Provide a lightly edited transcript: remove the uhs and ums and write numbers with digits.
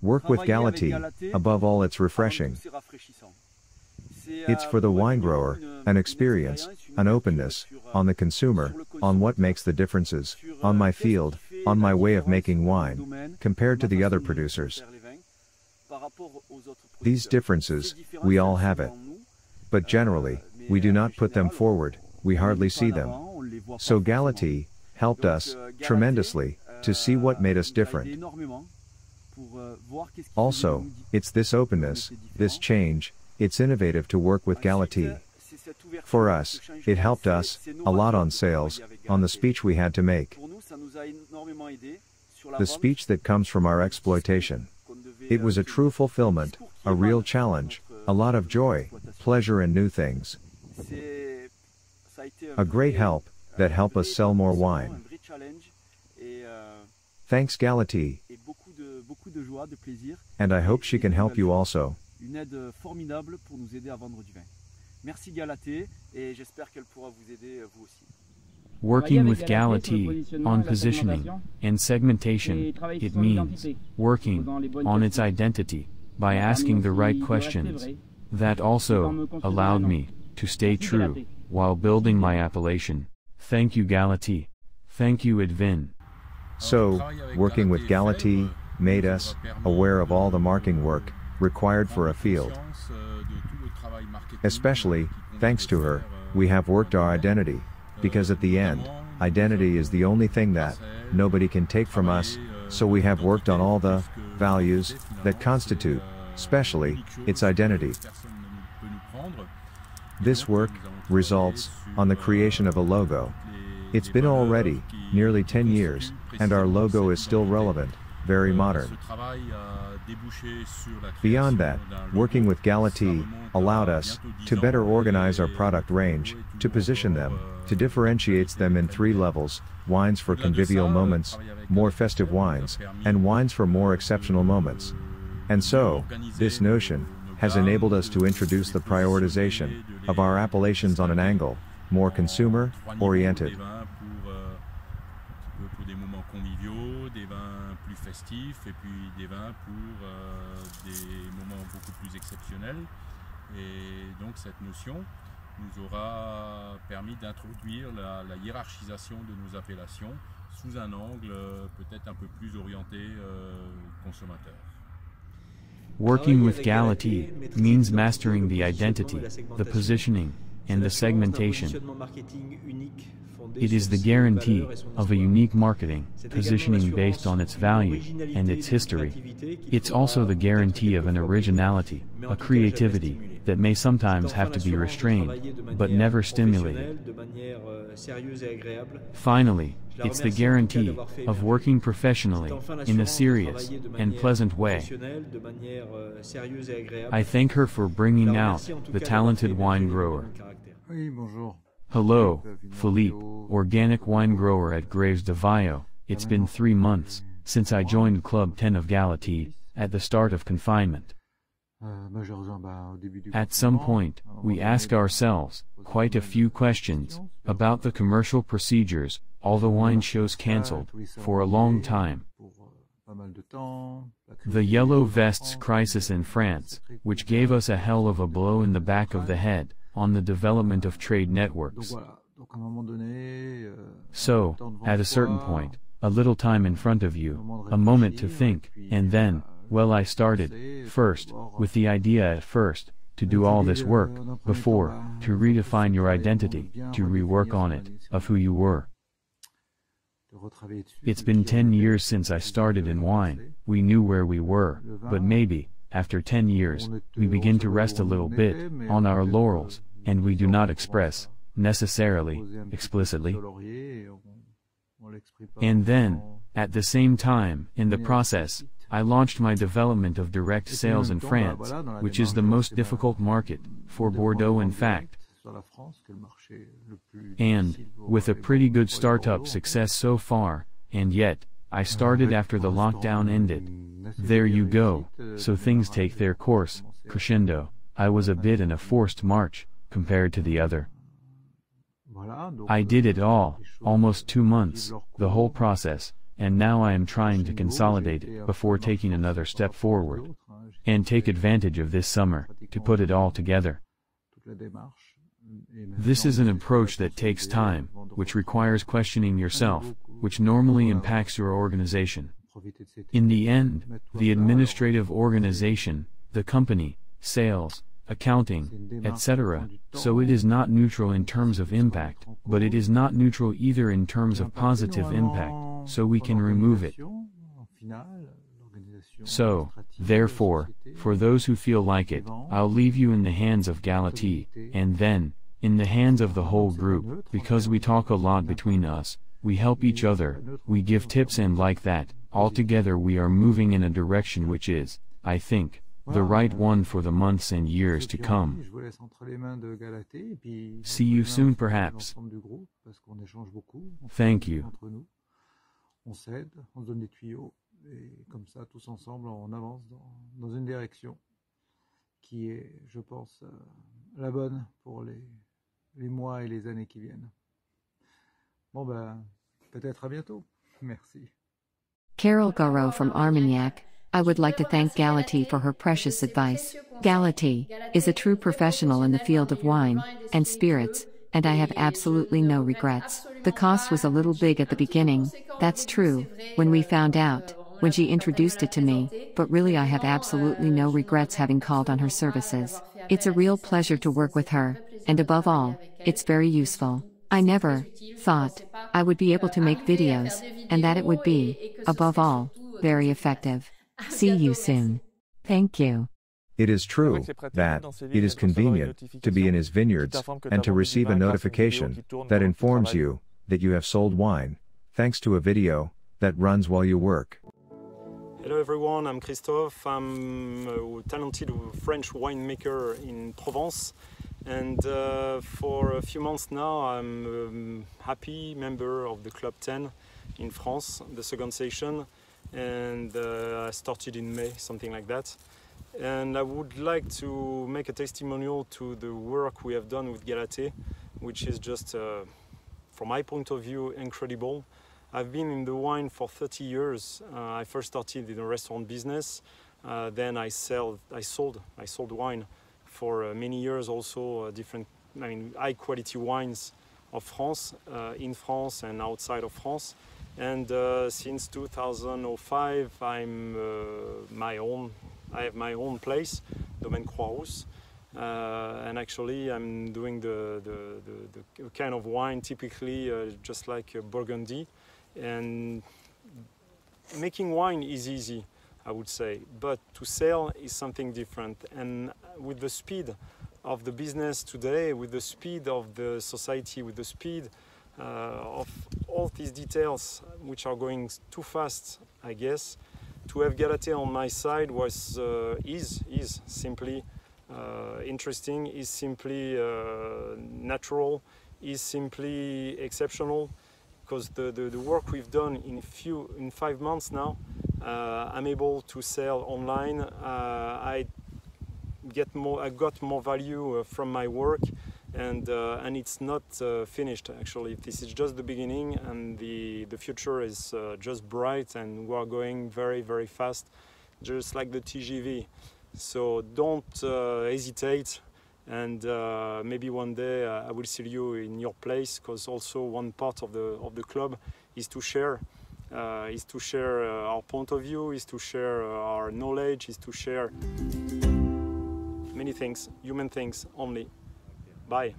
Work with Galatée, above all it's refreshing. It's for the wine grower, an experience, an openness, on the consumer, on what makes the differences, on my field, on my way of making wine, compared to the other producers. These differences, we all have it. But generally, we do not put them forward, we hardly see them. So Galatée helped us, tremendously, to see what made us different. Also, it's this openness, this change, it's innovative to work with Galatée. For us, it helped us, a lot on sales, on the speech we had to make. The speech that comes from our exploitation. It was a true fulfillment, a real challenge, a lot of joy, pleasure and new things. A great help, that helped us sell more wine. Thanks Galatée. And I hope she can help you also. Une aide formidable pour nous aider à vendre du vin. Merci Galatée et j'espère qu'elle pourra vous aider vous aussi. Working with Galatée on positioning and segmentation, it means working on its identity by asking the right questions. That also allowed me to stay true while building my appellation. Thank you Galatée. Thank you ViN. So, working with Galatée made us aware of all the marketing work required for a field. Especially, thanks to her, we have worked our identity, because at the end, identity is the only thing that nobody can take from us, so we have worked on all the values that constitute, specially, its identity. This work results on the creation of a logo. It's been already nearly 10 years, and our logo is still relevant, very modern. Beyond that, working with Galatée allowed us to better organize our product range, to position them, to differentiate them in 3 levels, wines for convivial moments, more festive wines, and wines for more exceptional moments. And so, this notion has enabled us to introduce the prioritization of our appellations on an angle, more consumer-oriented. Festifs et puis des vins pour des moments beaucoup plus exceptionnels, et donc cette notion nous aura permis d'introduire la hiérarchisation de nos appellations sous un angle peut-être un peu plus orienté consommateur. Working with Galatée means mastering the identity, the positioning, and the segmentation. It is the guarantee of a unique marketing, positioning based on its value and its history. It's also the guarantee of an originality, a creativity, that may sometimes have to be restrained, but never stimulated. Finally, it's the guarantee of working professionally, in a serious and pleasant way. I thank her for bringing out the talented wine grower. Hello, Philippe, organic wine grower at Graves de Vaillot. It's been 3 months since I joined Club 10 of Galatée, at the start of confinement. At some point, we ask ourselves quite a few questions about the commercial procedures, all the wine shows cancelled for a long time. The Yellow Vests crisis in France, which gave us a hell of a blow in the back of the head, on the development of trade networks. So, at a certain point, a little time in front of you, a moment to think, and then, well, I started, first, with the idea at first, to do all this work, before, to redefine your identity, to rework on it, of who you were. It's been 10 years since I started in wine. We knew where we were, but maybe, after 10 years, we begin to rest a little bit on our laurels, and we do not express, necessarily, explicitly. And then, at the same time, in the process, I launched my development of direct sales in France, which is the most difficult market, for Bordeaux in fact. And, with a pretty good startup success so far, and yet, I started after the lockdown ended. There you go, so things take their course, crescendo. I was a bit in a forced march, compared to the other. I did it all, almost 2 months, the whole process, and now I am trying to consolidate it before taking another step forward, and take advantage of this summer, to put it all together. This is an approach that takes time, which requires questioning yourself, which normally impacts your organization. In the end, the administrative organization, the company, sales, accounting, etc., so it is not neutral in terms of impact, but it is not neutral either in terms of positive impact, so we can remove it. So, therefore, for those who feel like it, I'll leave you in the hands of Galatée, and then, in the hands of the whole group, because we talk a lot between us, we help each other, we give tips, and like that, altogether we are moving in a direction which is, I think, the right one for the months and years to come. See you soon perhaps. Thank you. Et comme ça, tous ensemble, on avance dans une direction qui est, je pense, la bonne pour les mois et les années qui viennent. Bon ben, peut-être à bientôt. Merci. Carole Garreau from Armagnac. I would like to thank Galatée for her precious advice. Galatée is a true professional in the field of wine and spirits, and I have absolutely no regrets. The cost was a little big at the beginning, that's true, when we found out, when she introduced it to me, but really I have absolutely no regrets having called on her services. It's a real pleasure to work with her, and above all, it's very useful. I never thought I would be able to make videos, and that it would be, above all, very effective. See you soon. Thank you. It is true that it is convenient to be in his vineyards and to receive a notification that informs you that you have sold wine, thanks to a video that runs while you work. Hello everyone, I'm Christophe. I'm a talented French winemaker in Provence, and for a few months now I'm a happy member of the Club 10 in France, the second session, and I started in May, something like that. And I would like to make a testimonial to the work we have done with Galatée, which is just, from my point of view, incredible. I've been in the wine for 30 years. I first started in the restaurant business. Then I sold wine for many years, also different, high quality wines of France, in France and outside of France. And since 2005, I have my own place, Domaine Croix-Rousse. And actually I'm doing the kind of wine typically just like Burgundy. And making wine is easy, I would say, but to sell is something different. And with the speed of the business today, with the speed of the society, with the speed of all these details which are going too fast, I guess, to have Galatée on my side was is simply interesting, is simply natural, is simply exceptional. Because the work we've done in 5 months now, I'm able to sell online. I got more value from my work, and it's not finished actually. This is just the beginning, and the future is just bright, and we are going very, very fast, just like the TGV. So don't hesitate. And maybe one day I will see you in your place, because also one part of the club is to share our point of view, is to share our knowledge, is to share many things, human things only. Bye.